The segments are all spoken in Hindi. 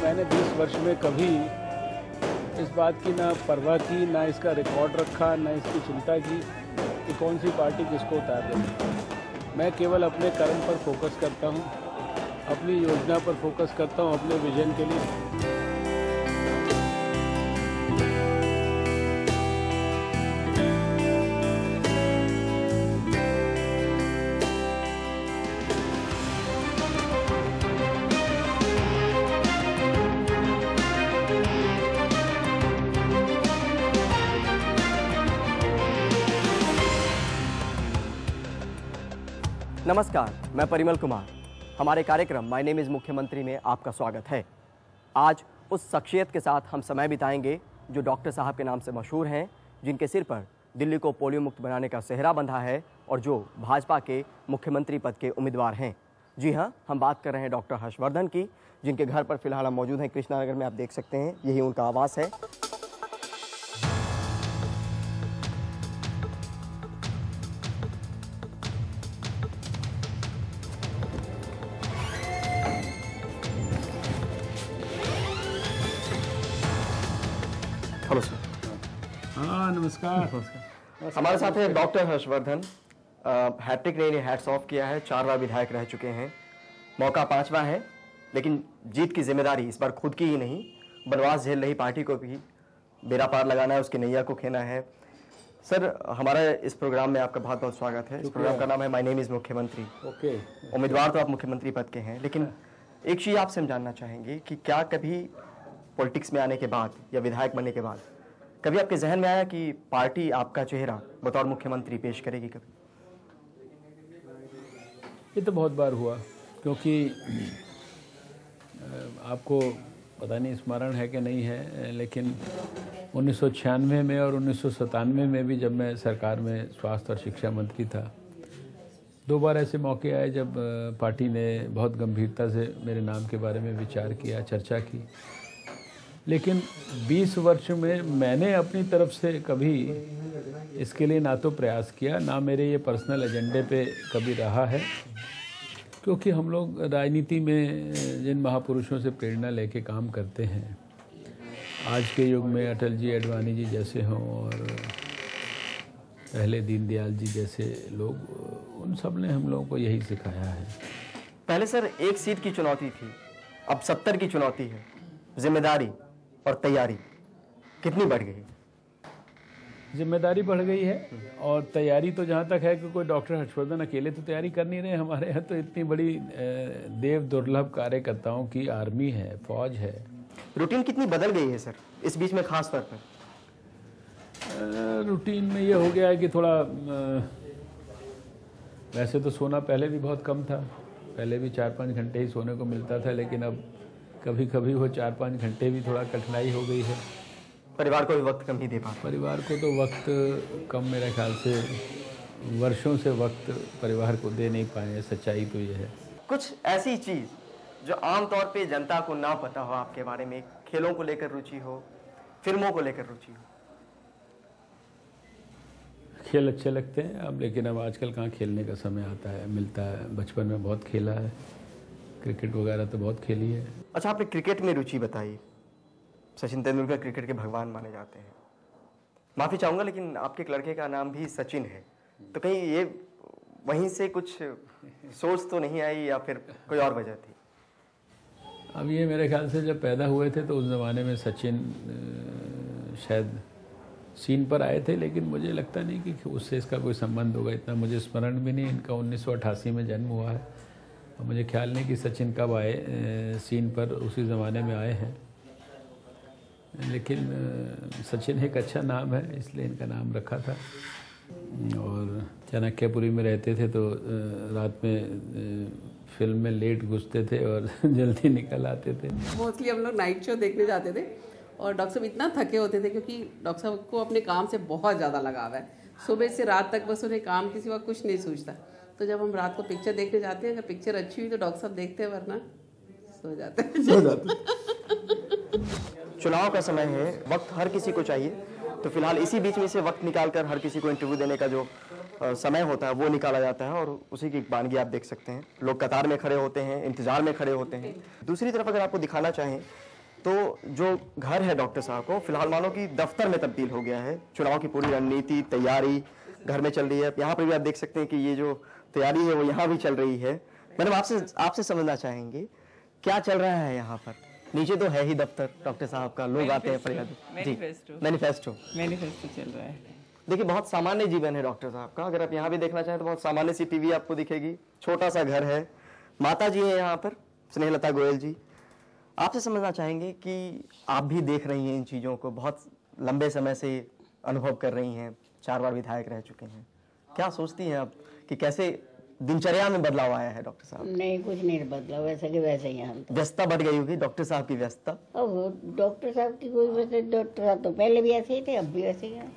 मैंने 20 वर्ष में कभी इस बात की ना परवाह की, ना इसका रिकॉर्ड रखा, ना इसकी चिंता की कि कौन सी पार्टी किसको उतार देगी। मैं केवल अपने कर्म पर फोकस करता हूँ, अपनी योजना पर फोकस करता हूँ, अपने विजन के लिए। नमस्कार, मैं परिमल कुमार। हमारे कार्यक्रम माय नेम इज़ मुख्यमंत्री में आपका स्वागत है। आज उस शख्सियत के साथ हम समय बिताएंगे जो डॉक्टर साहब के नाम से मशहूर हैं, जिनके सिर पर दिल्ली को पोलियो मुक्त बनाने का सेहरा बंधा है और जो भाजपा के मुख्यमंत्री पद के उम्मीदवार हैं। जी हाँ, हम बात कर रहे हैं डॉक्टर हर्षवर्धन की, जिनके घर पर फिलहाल हम मौजूद हैं कृष्णा नगर में। आप देख सकते हैं, यही उनका आवास है। Hello sir. हाँ, नमस्कार। हमारे साथ है डॉक्टर हर्षवर्धन। हैट्रिक नहीं, हैट्स ऑफ किया है, 4 बार विधायक रह चुके हैं, मौका 5वां है, लेकिन जीत की जिम्मेदारी इस बार खुद की ही नहीं, बनवास झेल रही पार्टी को भी बेड़ा पार लगाना है, उसकी नैया को खेना है। सर, हमारा इस प्रोग्राम में आपका बहुत बहुत स्वागत है। इस प्रोग्राम का नाम है माय नेम इज़ मुख्यमंत्री। ओके। उम्मीदवार तो आप मुख्यमंत्री पद के हैं, लेकिन एक चीज़ आपसे हम जानना चाहेंगे कि क्या कभी पॉलिटिक्स में आने के बाद या विधायक बनने के बाद कभी आपके जहन में आया कि पार्टी आपका चेहरा बतौर मुख्यमंत्री पेश करेगी कभी? ये तो बहुत बार हुआ, क्योंकि आपको पता नहीं स्मरण है कि नहीं है, लेकिन 1996 में और 1997 में भी जब मैं सरकार में स्वास्थ्य और शिक्षा मंत्री था, 2 बार ऐसे मौके आए जब पार्टी ने बहुत गंभीरता से मेरे नाम के बारे में विचार किया, चर्चा की। लेकिन 20 वर्ष में मैंने अपनी तरफ से कभी इसके लिए ना तो प्रयास किया, ना मेरे ये पर्सनल एजेंडे पे कभी रहा है, क्योंकि हम लोग राजनीति में जिन महापुरुषों से प्रेरणा लेके काम करते हैं, आज के युग में अटल जी, अडवाणी जी जैसे हों और पहले दीनदयाल जी जैसे लोग, उन सब ने हम लोगों को यही सिखाया है। पहले सर 1 सीट की चुनौती थी, अब 70 की चुनौती है। जिम्मेदारी और तैयारी कितनी बढ़ गई? जिम्मेदारी बढ़ गई है और तैयारी तो जहाँ तक है कि कोई डॉक्टर हर्षवर्धन अकेले तो तैयारी कर नहीं रहे। हमारे यहाँ तो इतनी बड़ी देव दुर्लभ कार्यकर्ताओं की आर्मी है, फौज है। रूटीन कितनी बदल गई है सर इस बीच में, खास तौर पर? रूटीन में ये हो गया है कि थोड़ा वैसे तो सोना पहले भी बहुत कम था, पहले भी 4-5 घंटे ही सोने को मिलता था, लेकिन अब कभी कभी वो 4-5 घंटे भी थोड़ा कठिनाई हो गई है। परिवार को भी वक्त कम ही दे पाते? परिवार को तो वक्त कम, मेरे ख्याल से वर्षों से वक्त परिवार को दे नहीं पाए हैं, सच्चाई तो ये है। कुछ ऐसी चीज़ जो आमतौर पे जनता को ना पता हो आपके बारे में, खेलों को लेकर रुचि हो, फिल्मों को लेकर रुचि हो? खेल अच्छे लगते हैं अब, लेकिन अब आजकल कहाँ खेलने का समय आता है, मिलता है। बचपन में बहुत खेला है, क्रिकेट वगैरह तो बहुत खेली है। अच्छा, आपने क्रिकेट में रुचि बताई। सचिन तेंदुलकर क्रिकेट के भगवान माने जाते हैं। माफ़ी चाहूँगा, लेकिन आपके एक लड़के का नाम भी सचिन है, तो कहीं ये वहीं से कुछ सोच तो नहीं आई या फिर कोई और वजह थी? अब ये मेरे ख्याल से जब पैदा हुए थे तो उस ज़माने में सचिन शायद सीन पर आए थे, लेकिन मुझे लगता नहीं कि उससे इसका कोई संबंध होगा। इतना मुझे स्मरण भी नहीं। इनका 1988 में जन्म हुआ है और मुझे ख्याल नहीं कि सचिन कब आए सीन पर, उसी ज़माने में आए हैं। लेकिन सचिन एक अच्छा नाम है, इसलिए इनका नाम रखा था। और चाणक्यपुरी में रहते थे तो रात में फिल्म में लेट घुसते थे और जल्दी निकल आते थे। मोस्टली हम लोग नाइट शो देखने जाते थे और डॉक्टर साहब इतना थके होते थे, क्योंकि डॉक्टर साहब को अपने काम से बहुत ज़्यादा लगाव है। सुबह से रात तक बस उन्हें काम के सिवा कुछ नहीं सूझता। तो जब हम रात को पिक्चर देखने जाते हैं, अगर पिक्चर अच्छी हुई तो डॉक्टर साहब देखते हैं, वरना सो जाते चुनाव का समय है, वक्त हर किसी को चाहिए, तो फिलहाल इसी बीच में से वक्त निकालकर हर किसी को इंटरव्यू देने का जो समय होता है वो निकाला जाता है और उसी की वानगी आप देख सकते हैं। लोग कतार में खड़े होते हैं, इंतजार में खड़े होते हैं। दूसरी तरफ अगर आपको दिखाना चाहें तो जो घर है डॉक्टर साहब को फिलहाल मानो कि दफ्तर में तब्दील हो गया है। चुनाव की पूरी रणनीति तैयारी घर में चल रही है। यहाँ पर भी आप देख सकते हैं कि ये जो तैयारी है वो यहाँ भी चल रही है। मैडम आपसे समझना चाहेंगे क्या चल रहा है यहाँ पर? नीचे तो है ही दफ्तर डॉक्टर साहब का, लोग आते हैं फरियाद। मैनिफेस्टो चल रहा है। देखिए बहुत सामान्य जीवन है डॉक्टर साहब का। अगर आप यहाँ भी देखना चाहें तो बहुत सामान्य सी टीवी आपको दिखेगी, छोटा सा घर है, माता जी है यहाँ पर स्नेहलता गोयल जी। आपसे समझना चाहेंगे कि आप भी देख रही हैं इन चीज़ों को, बहुत लंबे समय से अनुभव कर रही हैं, 4 बार विधायक रह चुके हैं। क्या सोचती हैं आप कि कैसे दिनचर्या में बदलाव आया है डॉक्टर साहब? नहीं, कुछ नहीं बदला, वैसे कि वैसे ही हम तो। व्यस्तता बढ़ गई होगी डॉक्टर साहब की व्यस्तता? अब डॉक्टर साहब की कोई वैसे, डॉक्टर साहब तो पहले भी ऐसे ही थे, अब भी ऐसे ही हैं।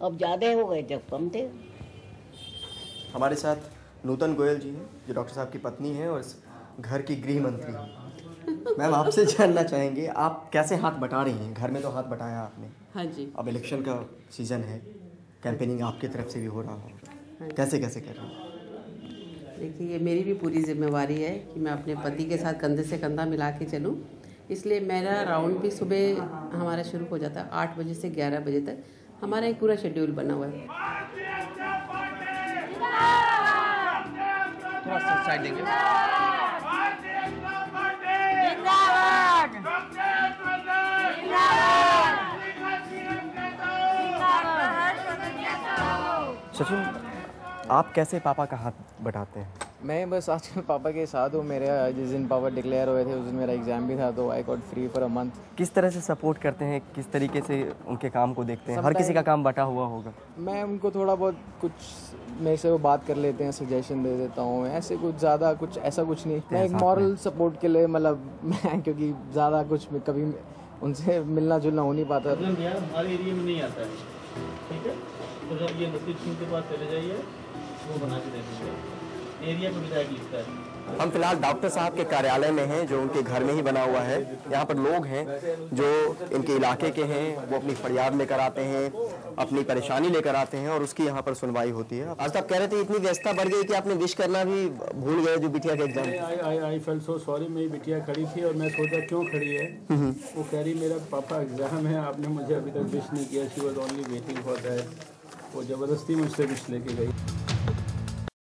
अब ज़्यादा हो गए जब कम थे। हमारे साथ नूतन गोयल जी हैं जो डॉक्टर साहब की पत्नी है और इस घर की गृह मंत्री हैं। मैम आपसे जानना चाहेंगे आप कैसे हाथ बटा रही हैं? घर में तो हाथ बटाया आपने। हाँ जी। अब इलेक्शन का सीजन है, कैंपेनिंग आपकी तरफ से भी हो रहा होगा, कैसे कैसे कर रही हैं? देखिए ये मेरी भी पूरी जिम्मेवारी है कि मैं अपने पति के साथ कंधे से कंधा मिला के चलूँ। इसलिए मेरा राउंड भी सुबह हमारा शुरू हो जाता है 8 बजे से 11 बजे तक। हमारा एक पूरा शेड्यूल बना हुआ है। थोड़ा सा साइड देंगे। सचिन आप कैसे पापा का हाथ बटाते हैं? मैं बस आजकल पापा के साथ हूँ। मेरे जिस दिन पापा डिक्लेयर हुए थे उस दिन मेरा एग्ज़ाम भी था, तो I got free for a month. किस तरह से सपोर्ट करते हैं, किस तरीके से उनके काम को देखते हैं? हर किसी का काम बटा हुआ होगा। मैं उनको थोड़ा बहुत कुछ मेरे से वो बात कर लेते हैं, सजेशन दे देता हूँ, ऐसे कुछ ज़्यादा कुछ ऐसा कुछ नहीं। मैं एक मॉरल सपोर्ट के लिए मतलब मैं क्योंकि ज़्यादा कुछ कभी उनसे मिलना जुलना हो नहीं पाता। हमारे एरिया में नहीं आता है, ठीक है? तो जब ये नसीब सिंह के पास चले जाइए, वो बना के दे देंगे। एरिया को विधायक लिखता है। हम फिलहाल डॉक्टर साहब के कार्यालय में हैं जो उनके घर में ही बना हुआ है। यहाँ पर लोग हैं जो इनके इलाके के हैं, वो अपनी फरियाद लेकर आते हैं, अपनी परेशानी लेकर आते हैं और उसकी यहाँ पर सुनवाई होती है। आज तो आप कह रहे थे इतनी व्यस्तता बढ़ गई कि आपने विश करना भी भूल गए जो बिटिया के exam. I felt so sorry. मेरी बिटिया खड़ी थी और मैं सोचा क्यों खड़ी है। वो कह रही मेरा पापा एग्जाम है, आपने मुझे अभी तक विश नहीं किया। She was only waiting for that. वो ज़बरदस्ती मुझसे विश लेके गई।